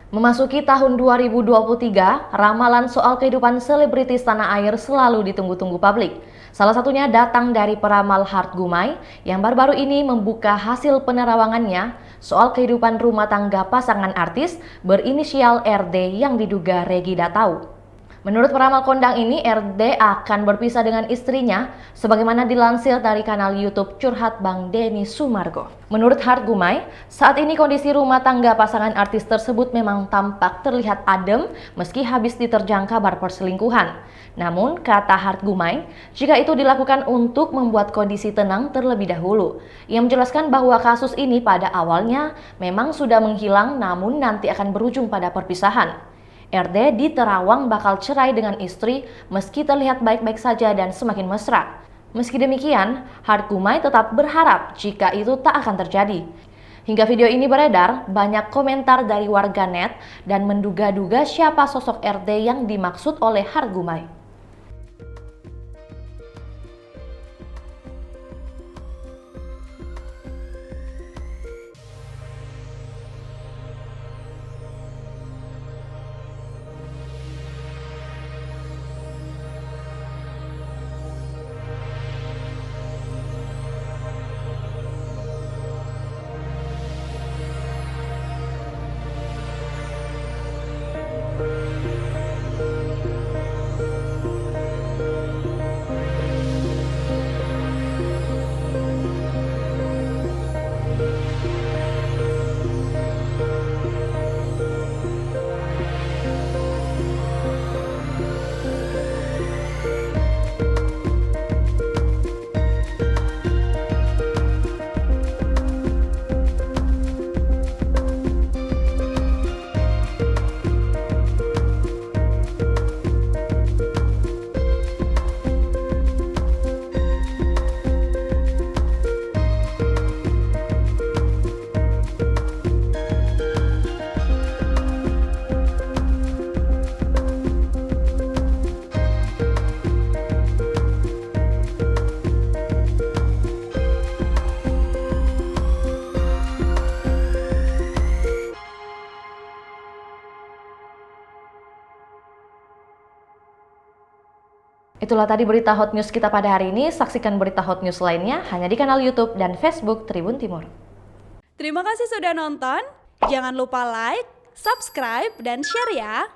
Memasuki tahun 2023, ramalan soal kehidupan selebritis tanah air selalu ditunggu-tunggu publik. Salah satunya datang dari peramal Hart Gumai yang baru-baru ini membuka hasil penerawangannya soal kehidupan rumah tangga pasangan artis berinisial RD yang diduga Regida tahu. Menurut peramal kondang ini, RD akan berpisah dengan istrinya sebagaimana dilansir dari kanal YouTube Curhat Bang Denny Sumargo. Menurut Hart Gumai, saat ini kondisi rumah tangga pasangan artis tersebut memang tampak terlihat adem meski habis diterjang kabar perselingkuhan. Namun, kata Hart Gumai, jika itu dilakukan untuk membuat kondisi tenang terlebih dahulu. Ia menjelaskan bahwa kasus ini pada awalnya memang sudah menghilang namun nanti akan berujung pada perpisahan. RD di Terawang bakal cerai dengan istri meski terlihat baik-baik saja dan semakin mesra. Meski demikian, Hart Gumai tetap berharap jika itu tak akan terjadi. Hingga video ini beredar, banyak komentar dari warganet dan menduga-duga siapa sosok RD yang dimaksud oleh Hart Gumai. Itulah tadi berita hot news kita pada hari ini. Saksikan berita hot news lainnya hanya di kanal YouTube dan Facebook Tribun Timur. Terima kasih sudah nonton. Jangan lupa like, subscribe, dan share ya.